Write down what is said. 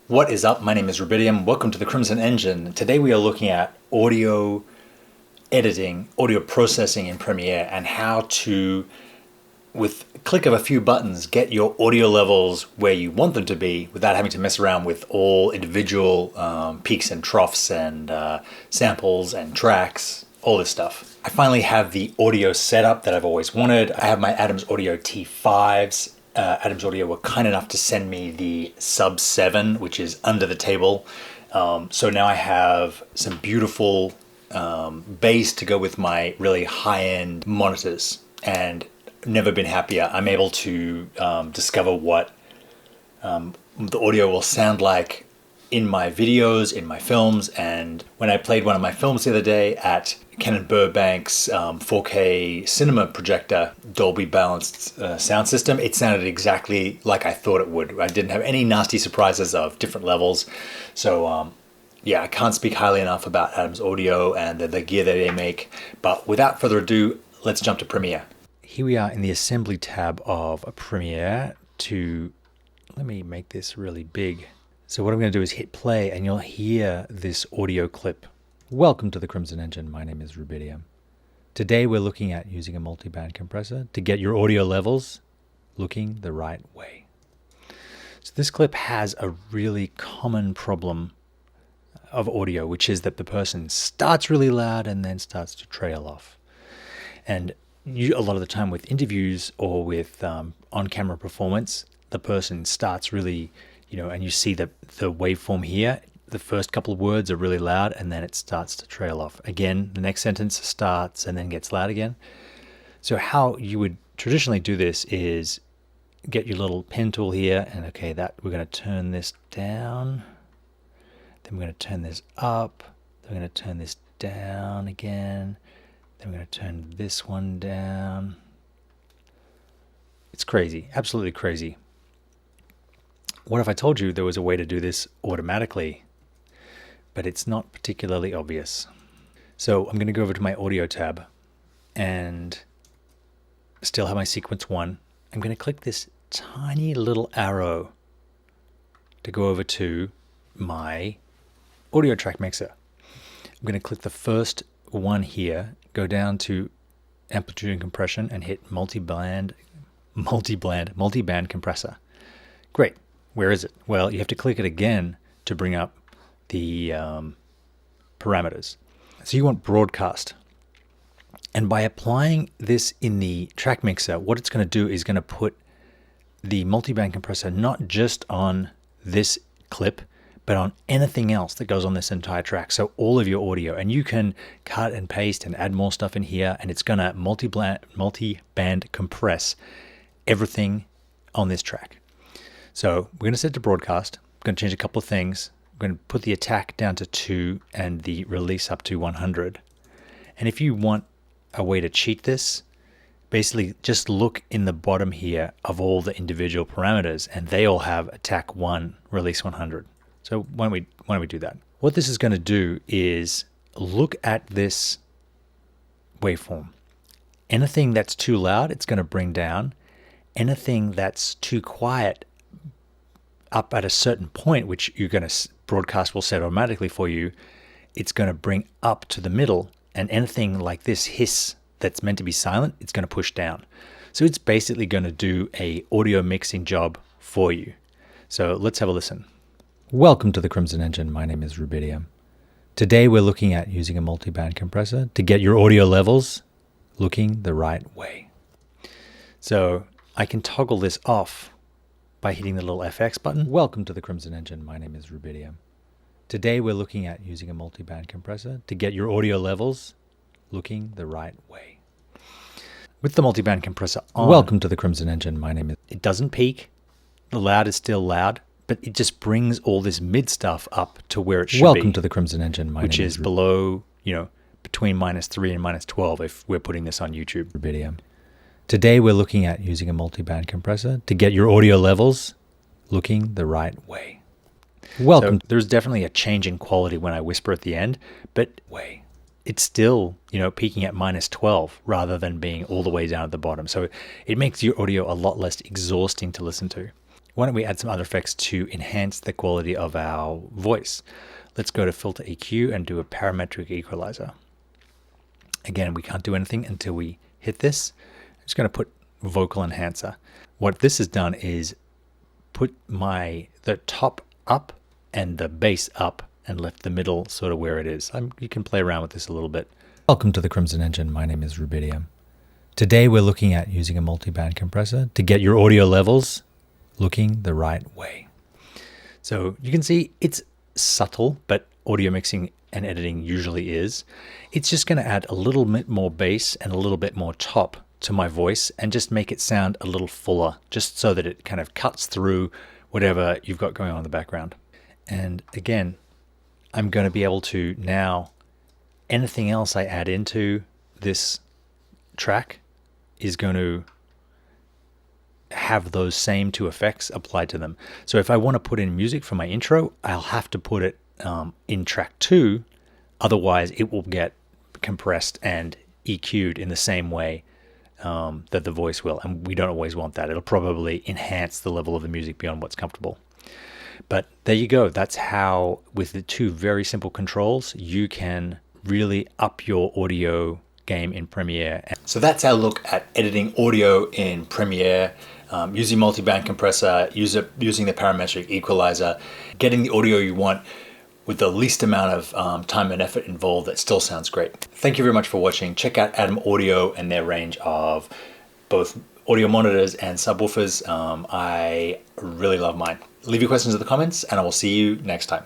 What is up? My name is Rubidium. Welcome to the Crimson Engine. Today we are looking at audio editing, audio processing in Premiere, and how to, with a click of a few buttons, get your audio levels where you want them to be without having to mess around with all individual peaks and troughs and samples and tracks, all this stuff. I finally have the audio setup that I've always wanted. I have my Adams Audio T5s. Adams Audio were kind enough to send me the Sub 7, which is under the table. So now I have some beautiful bass to go with my really high-end monitors, and never been happier. I'm able to discover what the audio will sound like in my videos, in my films. And when I played one of my films the other day at Canon Burbank's 4K cinema projector, Dolby balanced sound system, it sounded exactly like I thought it would. I didn't have any nasty surprises of different levels. So yeah, I can't speak highly enough about Adams Audio and the gear that they make. But without further ado, let's jump to Premiere. Here we are in the assembly tab of Premiere. Let me make this really big. So what I'm going to do is hit play and you'll hear this audio clip. Welcome to the Crimson Engine. My name is Rubidium. Today we're looking at using a multiband compressor to get your audio levels looking the right way. So this clip has a really common problem of audio, which is that the person starts really loud and then starts to trail off. And a lot of the time with interviews or with on-camera performance, the person starts really, and you see the waveform here. The first couple of words are really loud and then it starts to trail off. Again, the next sentence starts and then gets loud again. So how you would traditionally do this is get your little pen tool here and we're going to turn this down. Then we're going to turn this up. Then we're going to turn this down again. Then we're going to turn this one down. It's crazy, absolutely crazy. What if I told you there was a way to do this automatically? But it's not particularly obvious. So I'm going to go over to my audio tab and still have my sequence 1. I'm going to click this tiny little arrow to go over to my audio track mixer. I'm going to click the first one here, go down to amplitude and compression and hit multiband compressor. Great. Where is it? Well, you have to click it again to bring up the parameters. So you want broadcast. And by applying this in the track mixer, what it's going to do is going to put the multiband compressor not just on this clip, but on anything else that goes on this entire track. So all of your audio, and you can cut and paste and add more stuff in here, and it's going to multiband compress everything on this track. So we're going to set to broadcast. I'm going to change a couple of things. I'm going to put the attack down to 2 and the release up to 100. And if you want a way to cheat this, basically just look in the bottom here of all the individual parameters, and they all have attack 1, release 100. So why don't we do that? What this is going to do is look at this waveform. Anything that's too loud, it's going to bring down. Anything that's too quiet, up at a certain point, which you're going to broadcast will set automatically for you, it's going to bring up to the middle, and anything like this hiss that's meant to be silent, it's going to push down. So it's basically going to do a audio mixing job for you. So let's have a listen. Welcome to the Crimson Engine. My name is Rubidium. Today we're looking at using a multiband compressor to get your audio levels looking the right way. So I can toggle this off by hitting the little FX button. Welcome to the Crimson Engine. My name is Rubidium. Today we're looking at using a multiband compressor to get your audio levels looking the right way. With the multiband compressor on, welcome to the Crimson Engine. My name is... It doesn't peak. The loud is still loud, but it just brings all this mid stuff up to where it should be. Welcome to the Crimson Engine. My which name is below, between -3 and -12 if we're putting this on YouTube. Rubidium. Today we're looking at using a multiband compressor to get your audio levels looking the right way. Welcome. So there's definitely a change in quality when I whisper at the end, but it's still, peaking at -12 rather than being all the way down at the bottom. So it makes your audio a lot less exhausting to listen to. why don't we add some other effects to enhance the quality of our voice? Let's go to Filter EQ and do a parametric equalizer. Again, we can't do anything until we hit this. I'm just going to put vocal enhancer. What this has done is put the top up and the bass up and left the middle sort of where it is. You can play around with this a little bit. Welcome to the Crimson Engine. My name is Rubidium. Today we're looking at using a multi-band compressor to get your audio levels looking the right way. So you can see it's subtle, but audio mixing and editing usually is. It's just going to add a little bit more bass and a little bit more top to my voice and just make it sound a little fuller, just so that it kind of cuts through whatever you've got going on in the background. And again, I'm going to be able to now, anything else I add into this track is going to have those same two effects applied to them. So if I want to put in music for my intro, I'll have to put it in track 2, otherwise it will get compressed and EQ'd in the same way that the voice will, and we don't always want that. It'll probably enhance the level of the music beyond what's comfortable. But there you go. That's how, with the two very simple controls, you can really up your audio game in Premiere. So that's our look at editing audio in Premiere, using multi-band compressor, using the parametric equalizer, getting the audio you want with the least amount of time and effort involved that still sounds great. Thank you very much for watching. Check out Atom Audio and their range of both audio monitors and subwoofers. I really love mine. Leave your questions in the comments and I will see you next time.